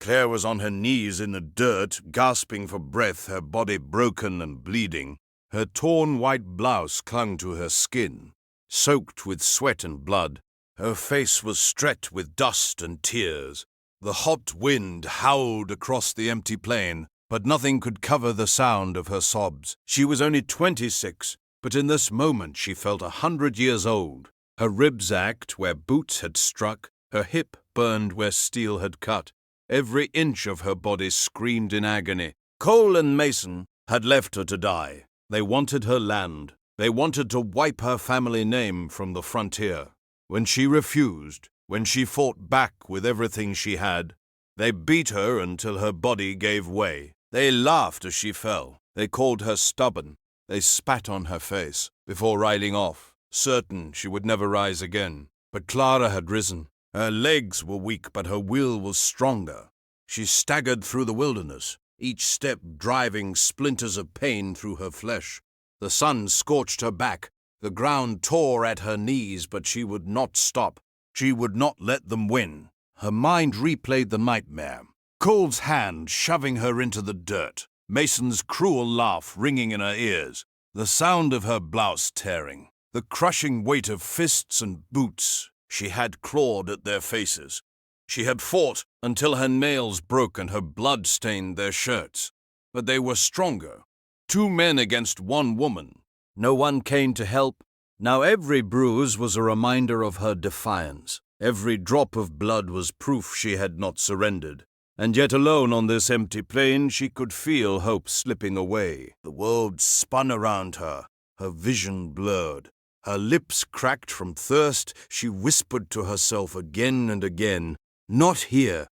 Claire was on her knees in the dirt, gasping for breath, her body broken and bleeding. Her torn white blouse clung to her skin, soaked with sweat and blood. Her face was streaked with dust and tears. The hot wind howled across the empty plain, but nothing could cover the sound of her sobs. She was only 26, but in this moment she felt 100 years old. Her ribs ached where boots had struck, her hip burned where steel had cut. Every inch of her body screamed in agony. Cole and Mason had left her to die. They wanted her land. They wanted to wipe her family name from the frontier. When she refused, when she fought back with everything she had, they beat her until her body gave way. They laughed as she fell. They called her stubborn. They spat on her face before riding off, certain she would never rise again. But Clara had risen. Her legs were weak, but her will was stronger. She staggered through the wilderness, each step driving splinters of pain through her flesh. The sun scorched her back. The ground tore at her knees, but she would not stop. She would not let them win. Her mind replayed the nightmare. Cole's hand shoving her into the dirt. Mason's cruel laugh ringing in her ears. The sound of her blouse tearing. The crushing weight of fists and boots. She had clawed at their faces. She had fought until her nails broke and her blood stained their shirts. But they were stronger. 2 men against 1 woman. No one came to help. Now every bruise was a reminder of her defiance. Every drop of blood was proof she had not surrendered. And yet alone on this empty plain she could feel hope slipping away. The world spun around her, her vision blurred. Her lips cracked from thirst. She whispered to herself again and again, "Not here,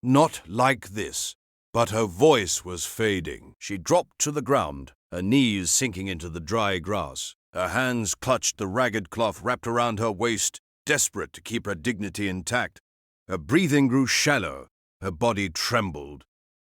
not like this." But her voice was fading. She dropped to the ground, her knees sinking into the dry grass. Her hands clutched the ragged cloth wrapped around her waist, desperate to keep her dignity intact. Her breathing grew shallow. Her body trembled.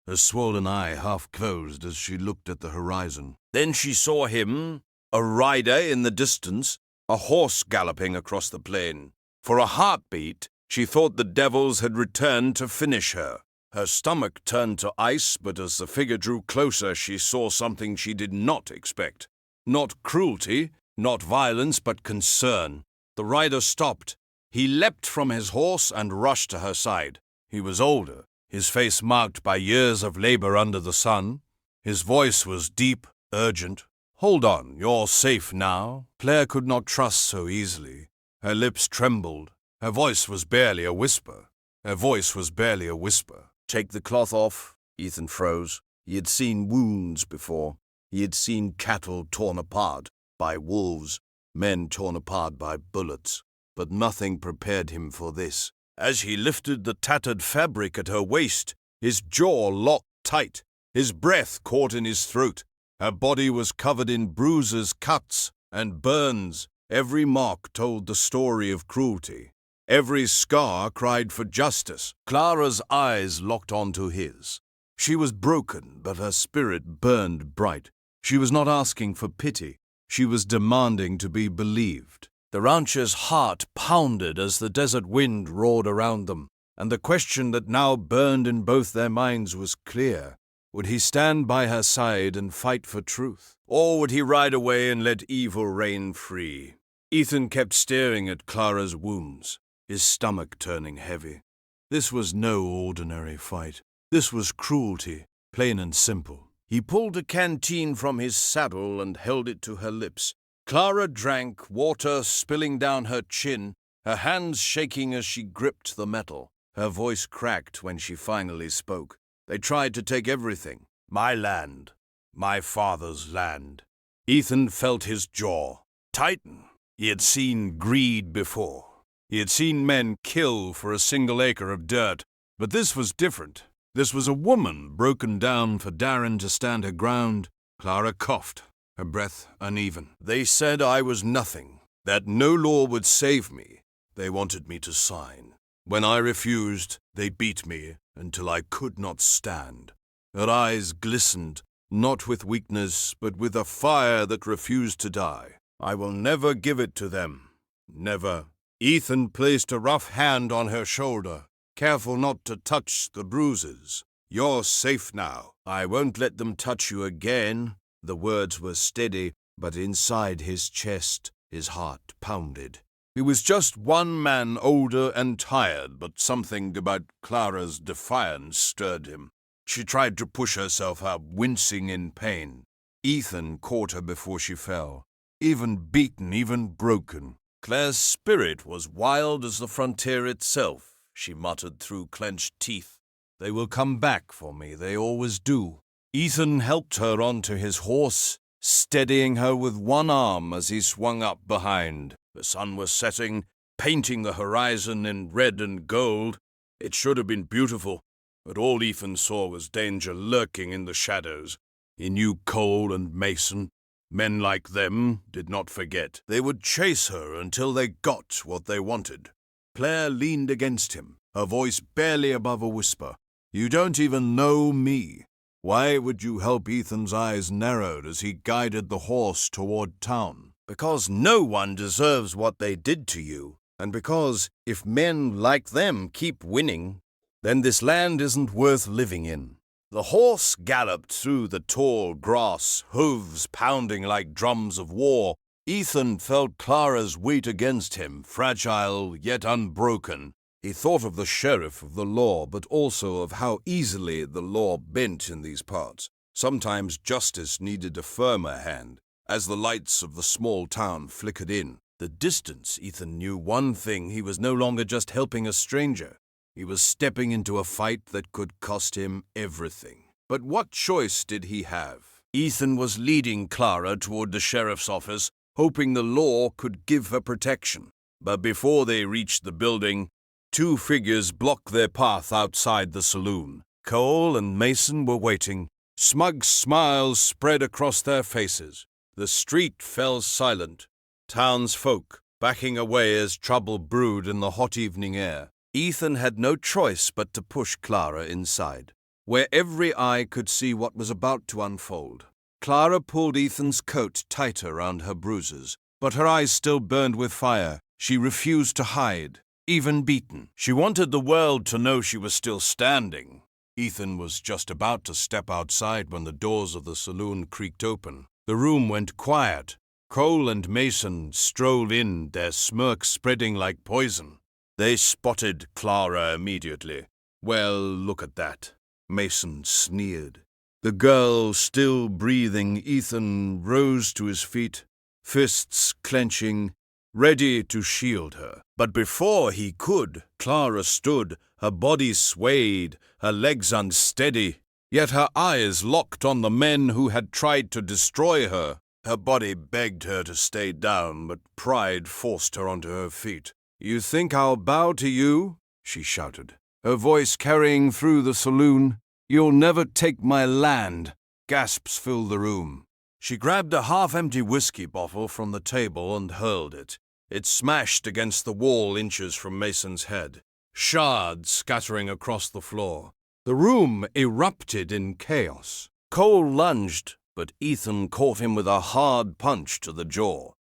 Her swollen eye half closed as she looked at the horizon. Then she saw him, a rider in the distance, a horse galloping across the plain. For a heartbeat, she thought the devils had returned to finish her. Her stomach turned to ice, but as the figure drew closer, she saw something she did not expect. Not cruelty, not violence, but concern. The rider stopped. He leapt from his horse and rushed to her side. He was older, his face marked by years of labor under the sun. His voice was deep, urgent. "Hold on, you're safe now." Claire could not trust so easily. Her lips trembled. Her voice was barely a whisper. Her voice was barely a whisper. "Take the cloth off." Ethan froze. He had seen wounds before. He had seen cattle torn apart by wolves, men torn apart by bullets. But nothing prepared him for this. As he lifted the tattered fabric at her waist, his jaw locked tight. His breath caught in his throat. Her body was covered in bruises, cuts, and burns. Every mark told the story of cruelty. Every scar cried for justice. Clara's eyes locked onto his. She was broken, but her spirit burned bright. She was not asking for pity. She was demanding to be believed. The rancher's heart pounded as the desert wind roared around them, and the question that now burned in both their minds was clear. Would he stand by her side and fight for truth? Or would he ride away and let evil reign free? Ethan kept staring at Clara's wounds, his stomach turning heavy. This was no ordinary fight. This was cruelty, plain and simple. He pulled a canteen from his saddle and held it to her lips. Clara drank, water spilling down her chin, her hands shaking as she gripped the metal. Her voice cracked when she finally spoke. "They tried to take everything. My land. My father's land." Ethan felt his jaw tighten. He had seen greed before. He had seen men kill for a single acre of dirt. But this was different. This was a woman broken down for daring to stand her ground. Clara coughed, her breath uneven. "They said I was nothing, that no law would save me. They wanted me to sign. When I refused, they beat me until I could not stand." Her eyes glistened, not with weakness, but with a fire that refused to die. "I will never give it to them. Never." Ethan placed a rough hand on her shoulder. Careful not to touch the bruises. You're safe now. I won't let them touch you again. The words were steady, but inside his chest, his heart pounded. He was just one man older and tired, but something about Clara's defiance stirred him. She tried to push herself up, wincing in pain. Ethan caught her before she fell. Even beaten, even broken. Claire's spirit was wild as the frontier itself, she muttered through clenched teeth. They will come back for me, they always do. Ethan helped her onto his horse, steadying her with one arm as he swung up behind. The sun was setting, painting the horizon in red and gold. It should have been beautiful, but all Ethan saw was danger lurking in the shadows. He knew Cole and Mason. Men like them did not forget. They would chase her until they got what they wanted. Claire leaned against him, her voice barely above a whisper. You don't even know me. Why would you help? Ethan's eyes narrowed as he guided the horse toward town. Because no one deserves what they did to you, and because if men like them keep winning, then this land isn't worth living in. The horse galloped through the tall grass, hooves pounding like drums of war. Ethan felt Clara's weight against him, fragile yet unbroken. He thought of the sheriff of the law, but also of how easily the law bent in these parts. Sometimes justice needed a firmer hand. As the lights of the small town flickered in, the distance, Ethan knew one thing: he was no longer just helping a stranger. He was stepping into a fight that could cost him everything. But what choice did he have? Ethan was leading Clara toward the sheriff's office, hoping the law could give her protection. But before they reached the building, two figures blocked their path outside the saloon. Cole and Mason were waiting. Smug smiles spread across their faces. The street fell silent, townsfolk backing away as trouble brewed in the hot evening air. Ethan had no choice but to push Clara inside, where every eye could see what was about to unfold. Clara pulled Ethan's coat tighter around her bruises, but her eyes still burned with fire. She refused to hide, even beaten. She wanted the world to know she was still standing. Ethan was just about to step outside when the doors of the saloon creaked open. The room went quiet. Cole and Mason strolled in, their smirks spreading like poison. They spotted Clara immediately. Well, look at that, Mason sneered. The girl still breathing, Ethan rose to his feet, fists clenching, ready to shield her. But before he could, Clara stood, her body swayed, her legs unsteady, yet her eyes locked on the men who had tried to destroy her. Her body begged her to stay down, but pride forced her onto her feet. You think I'll bow to you? She shouted, her voice carrying through the saloon. You'll never take my land. Gasps filled the room. She grabbed a half-empty whiskey bottle from the table and hurled it. It smashed against the wall inches from Mason's head, shards scattering across the floor. The room erupted in chaos. Cole lunged, but Ethan caught him with a hard punch to the jaw.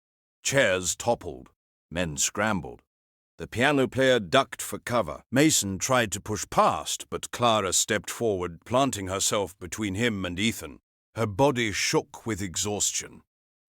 Chairs toppled. Men scrambled. The piano player ducked for cover. Mason tried to push past, but Clara stepped forward, planting herself between him and Ethan. Her body shook with exhaustion,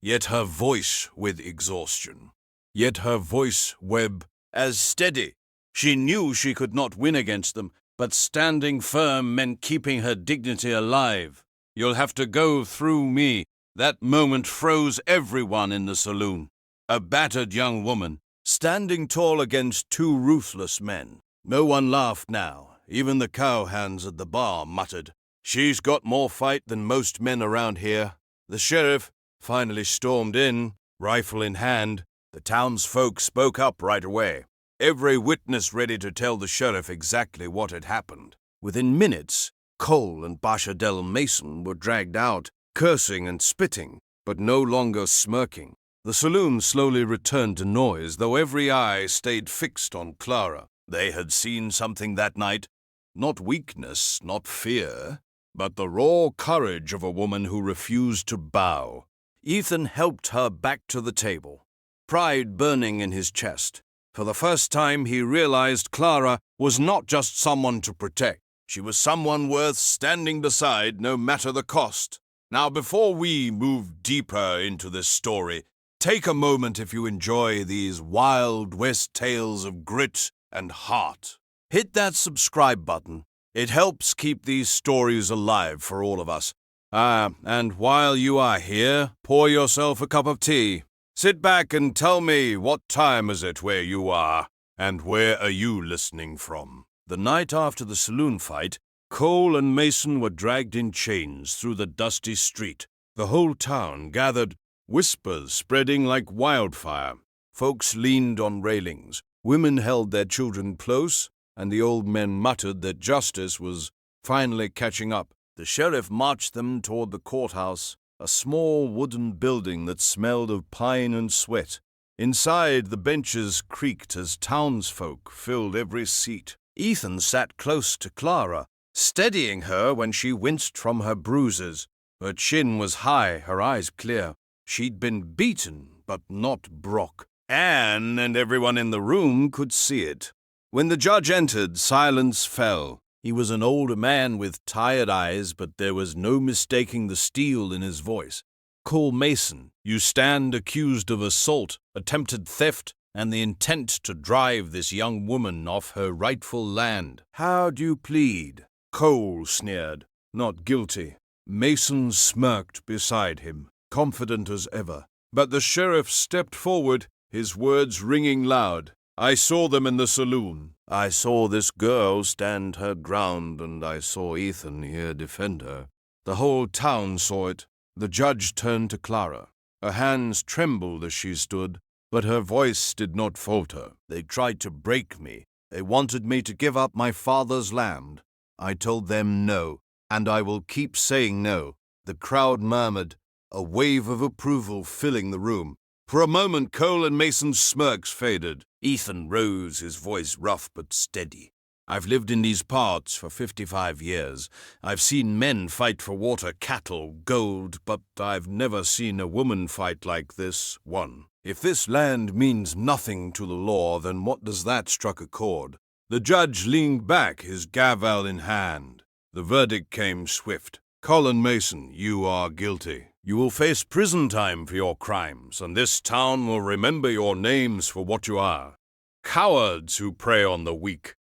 yet her voice with exhaustion. Yet her voice, Webb, as steady. She knew she could not win against them, but standing firm meant keeping her dignity alive. You'll have to go through me. That moment froze everyone in the saloon. A battered young woman, standing tall against two ruthless men. No one laughed now. Even the cowhands at the bar muttered, "She's got more fight than most men around here." The sheriff finally stormed in, rifle in hand. The townsfolk spoke up right away, every witness ready to tell the sheriff exactly what had happened. Within minutes, Cole and Bashadel Mason were dragged out, cursing and spitting, but no longer smirking. The saloon slowly returned to noise, though every eye stayed fixed on Clara. They had seen something that night. Not weakness, not fear, but the raw courage of a woman who refused to bow. Ethan helped her back to the table, pride burning in his chest. For the first time, he realized Clara was not just someone to protect. She was someone worth standing beside, no matter the cost. Now, before we move deeper into this story, take a moment if you enjoy these Wild West tales of grit and heart. Hit that subscribe button. It helps keep these stories alive for all of us. And while you are here, pour yourself a cup of tea. Sit back and tell me, what time is it where you are, and where are you listening from? The night after the saloon fight, Cole and Mason were dragged in chains through the dusty street. The whole town gathered, whispers spreading like wildfire. Folks leaned on railings, women held their children close, and the old men muttered that justice was finally catching up. The sheriff marched them toward the courthouse, a small wooden building that smelled of pine and sweat. Inside, the benches creaked as townsfolk filled every seat. Ethan sat close to Clara, steadying her when she winced from her bruises. Her chin was high, her eyes clear. She'd been beaten, but not Brock. Anne and everyone in the room could see it. When the judge entered, silence fell. He was an older man with tired eyes, but there was no mistaking the steel in his voice. Cole Mason, you stand accused of assault, attempted theft, and the intent to drive this young woman off her rightful land. How do you plead? Cole sneered. Not guilty. Mason smirked beside him, confident as ever. But the sheriff stepped forward, his words ringing loud. I saw them in the saloon. I saw this girl stand her ground, and I saw Ethan here defend her. The whole town saw it. The judge turned to Clara. Her hands trembled as she stood, but her voice did not falter. They tried to break me. They wanted me to give up my father's land. I told them no, and I will keep saying no. The crowd murmured, a wave of approval filling the room. For a moment, Cole and Mason's smirks faded. Ethan rose, his voice rough but steady. I've lived in these parts for 55 years. I've seen men fight for water, cattle, gold, but I've never seen a woman fight like this one. If this land means nothing to the law, then what does that struck a chord? The judge leaned back, his gavel in hand. The verdict came swift. Colin Mason, you are guilty. You will face prison time for your crimes, and this town will remember your names for what you are. Cowards who prey on the weak.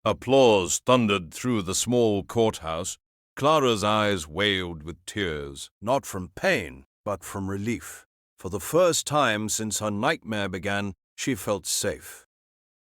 Applause thundered through the small courthouse. Clara's eyes wailed with tears, not from pain, but from relief. For the first time since her nightmare began, she felt safe.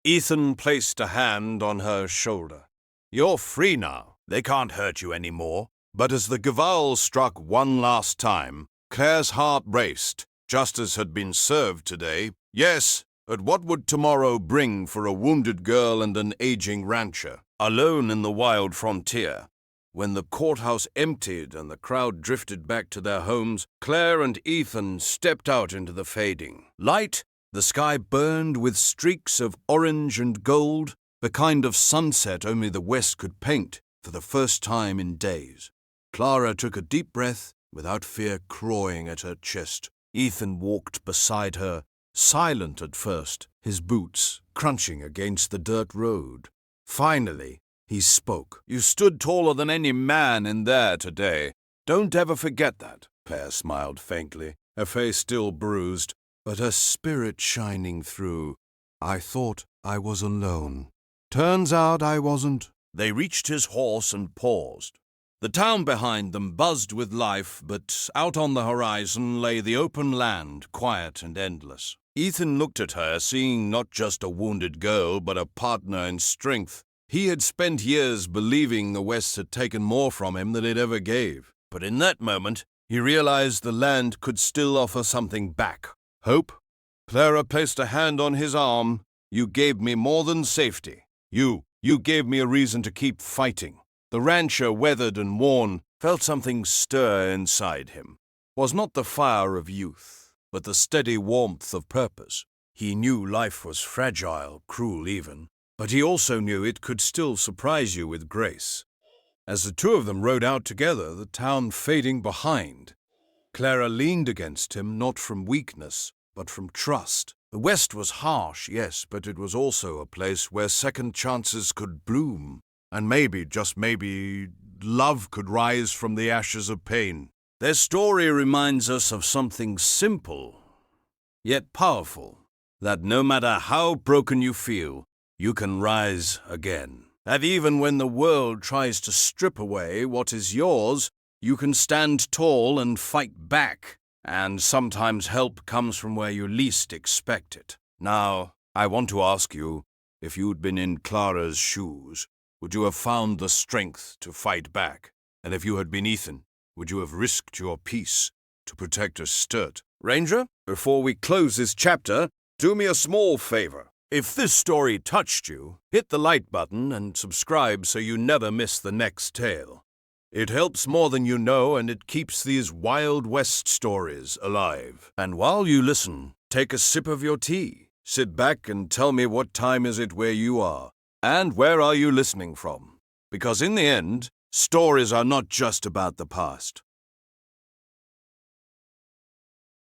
Ethan placed a hand on her shoulder. You're free now. They can't hurt you anymore. But as the gavel struck one last time, Claire's heart raced. Justice had been served today. Yes, but what would tomorrow bring for a wounded girl and an aging rancher, alone in the wild frontier? When the courthouse emptied and the crowd drifted back to their homes, Claire and Ethan stepped out into the fading light. The sky burned with streaks of orange and gold, the kind of sunset only the West could paint for the first time in days. Clara took a deep breath, without fear clawing at her chest. Ethan walked beside her, silent at first, his boots crunching against the dirt road. Finally, he spoke. You stood taller than any man in there today. Don't ever forget that. Claire smiled faintly, her face still bruised, but her spirit shining through. I thought I was alone. Turns out I wasn't. They reached his horse and paused. The town behind them buzzed with life, but out on the horizon lay the open land, quiet and endless. Ethan looked at her, seeing not just a wounded girl, but a partner in strength. He had spent years believing the West had taken more from him than it ever gave. But in that moment, he realized the land could still offer something back. Hope? Clara placed a hand on his arm. You gave me more than safety. You gave me a reason to keep fighting. The rancher, weathered and worn, felt something stir inside him. It was not the fire of youth, but the steady warmth of purpose. He knew life was fragile, cruel even, but he also knew it could still surprise you with grace. As the two of them rode out together, the town fading behind, Clara leaned against him not from weakness, but from trust. The West was harsh, yes, but it was also a place where second chances could bloom. And maybe, just maybe, love could rise from the ashes of pain. Their story reminds us of something simple, yet powerful, that no matter how broken you feel, you can rise again. That even when the world tries to strip away what is yours, you can stand tall and fight back. And sometimes help comes from where you least expect it. Now, I want to ask you, if you'd been in Clara's shoes, would you have found the strength to fight back? And if you had been Ethan, would you have risked your peace to protect a Sturt? Ranger, before we close this chapter, do me a small favor. If this story touched you, hit the like button and subscribe so you never miss the next tale. It helps more than you know, and it keeps these Wild West stories alive. And while you listen, take a sip of your tea. Sit back and tell me what time is it where you are, and where are you listening from? Because in the end, stories are not just about the past.